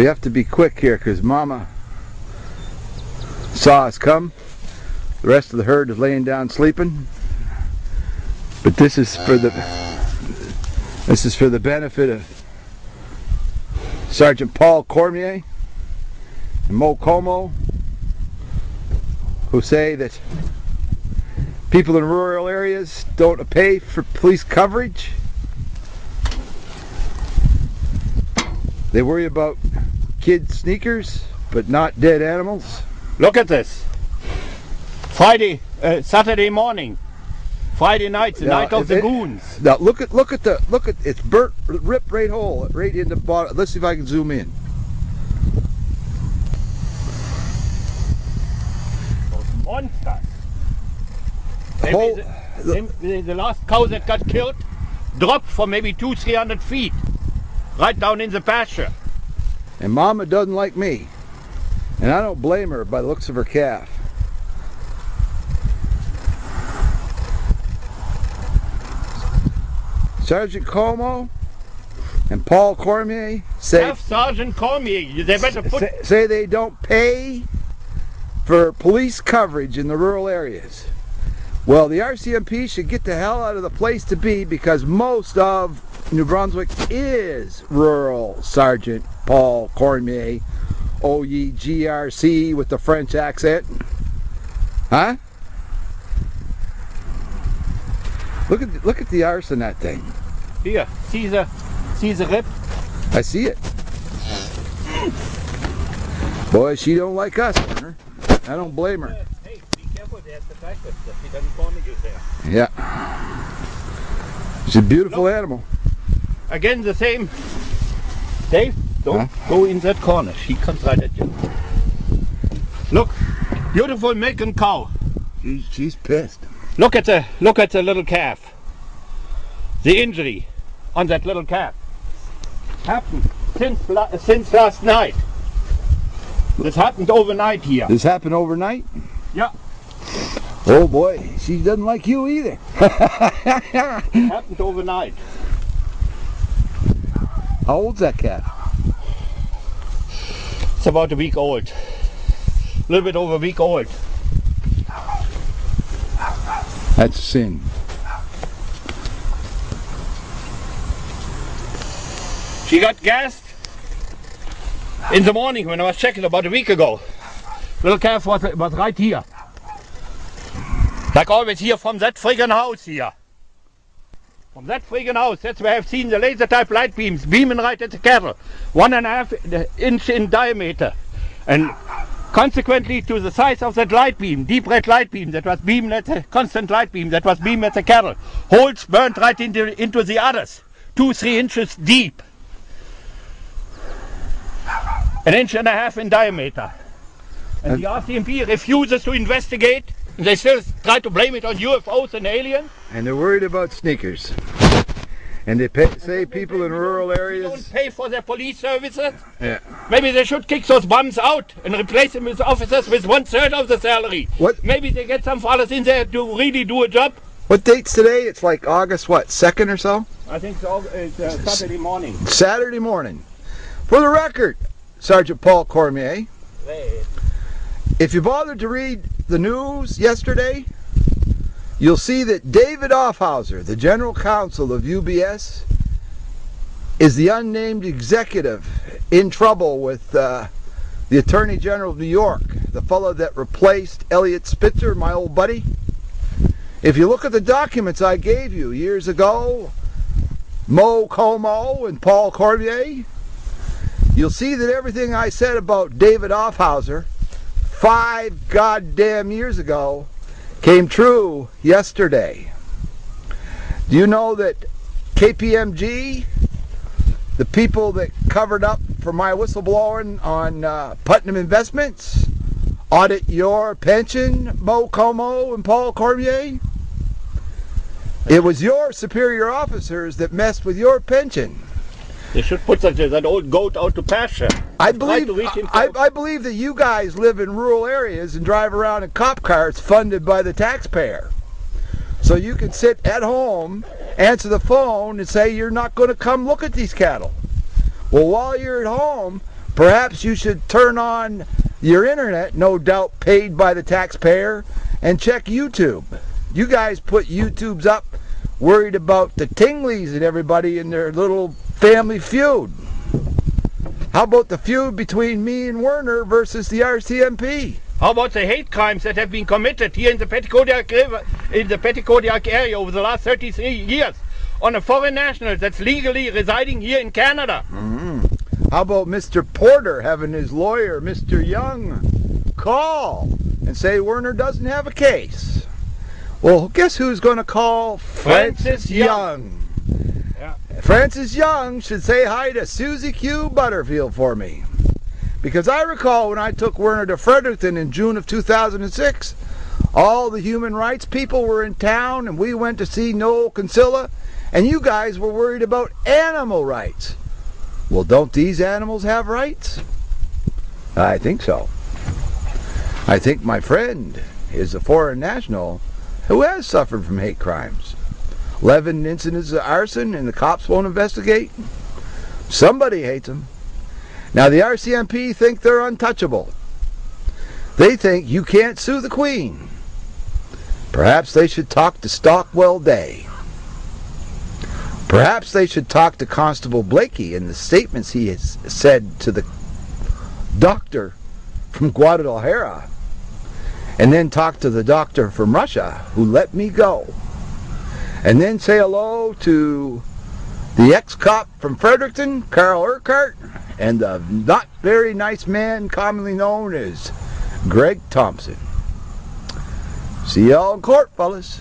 We have to be quick here because Mama saw us come. The rest of the herd is laying down sleeping. But this is for the benefit of Sergeant Paul Cormier and Mo Como, who say that people in rural areas don't pay for police coverage. They worry about kids' sneakers, but not dead animals. Look at this. Saturday morning. Friday night, the night of the goons. Now look at it's burnt, ripped right hole, right in the bottom. Let's see if I can zoom in. Those monsters. Maybe the last cow that got killed dropped from maybe 200-300 feet, right down in the pasture. And Mama doesn't like me, and I don't blame her by the looks of her calf. Sergeant Como and Paul Cormier say Sergeant Cormier, they better say they don't pay for police coverage in the rural areas. Well, the RCMP should get the hell out of the place to be, because most of New Brunswick is rural, Sergeant Paul Cormier. Oh, ye GRC with the French accent. Huh? Look at the arse in that thing. Here, see the rip? I see it. Boy, she don't like us, Turner. I don't blame her. Hey, be careful, there's the tractor that she doesn't corner you there. Yeah. She's a beautiful animal. Again the same. Dave, don't go in that corner. She comes right at you. Look, beautiful milking cow. She's pissed. Look at the little calf. The injury on that little calf happened since last night. This happened overnight here. This happened overnight? Yeah. Oh boy, she doesn't like you either. It happened overnight. How old's that calf? It's about a week old. A little bit over a week old. That's a sin. She got gassed in the morning when I was checking about a week ago. Little calf was right here. Like always here from that friggin' house here. From that friggin' house, that's where I've seen the laser type light beams beaming right at the cattle. 1.5 inch in diameter. And consequently to the size of that light beam, deep red light beam that was beaming at the constant light beam that was beaming at the cattle. Holes burnt right into the others. 2-3 inches deep. 1.5 inches in diameter. And the RCMP refuses to investigate. And they still try to blame it on UFOs and aliens. And they're worried about sneakers. And they say people in rural areas don't pay for their police services. Yeah. Maybe they should kick those bums out and replace them with officers with 1/3 of the salary. What? Maybe they get some fellas in there to really do a job. What date's today? It's like August what, 2nd or so? I think so. It's Saturday morning. Saturday morning. For the record, Sergeant Paul Cormier, if you bothered to read the news yesterday, you'll see that David Offhauser, the general counsel of UBS, is the unnamed executive in trouble with the Attorney General of New York, the fellow that replaced Elliot Spitzer, my old buddy. If you look at the documents I gave you years ago, Mo Como and Paul Cormier, you'll see that everything I said about David Offhauser 5 goddamn years ago came true yesterday. Do you know that KPMG, the people that covered up for my whistleblowing on Putnam Investments, audit your pension, Mo Como and Paul Cormier? It was your superior officers that messed with your pension. They should put that old goat out to pasture. I believe that you guys live in rural areas and drive around in cop cars funded by the taxpayer. So you can sit at home, answer the phone, and say you're not going to come look at these cattle. Well, while you're at home, Perhaps you should turn on your internet, no doubt paid by the taxpayer, and check YouTube. You guys put YouTubes up worried about the Tingleys and everybody in their little family feud. How about the feud between me and Werner versus the RCMP? How about the hate crimes that have been committed here in the Petitcodiac River, in the Petitcodiac area over the last 33 years on a foreign national that's legally residing here in Canada? How about Mr. Porter having his lawyer, Mr. Young, call and say Werner doesn't have a case? Well, guess who's going to call? Francis Young. Yeah. Francis Young should say hi to Susie Q. Butterfield for me. Because I recall when I took Werner to Fredericton in June of 2006, all the human rights people were in town and we went to see Noel Kinsella, and you guys were worried about animal rights. Well, don't these animals have rights? I think so. I think my friend is a foreign national who has suffered from hate crimes. 11 incidents of arson and the cops won't investigate. Somebody hates him. Now the RCMP think they're untouchable. They think you can't sue the Queen. Perhaps they should talk to Stockwell Day. Perhaps they should talk to Constable Blakey and the statements he has said to the doctor from Guadalajara, and then talk to the doctor from Russia who let me go, and then say hello to the ex-cop from Fredericton, Carl Urquhart, and the not very nice man commonly known as Greg Thompson. See y'all in court, fellas.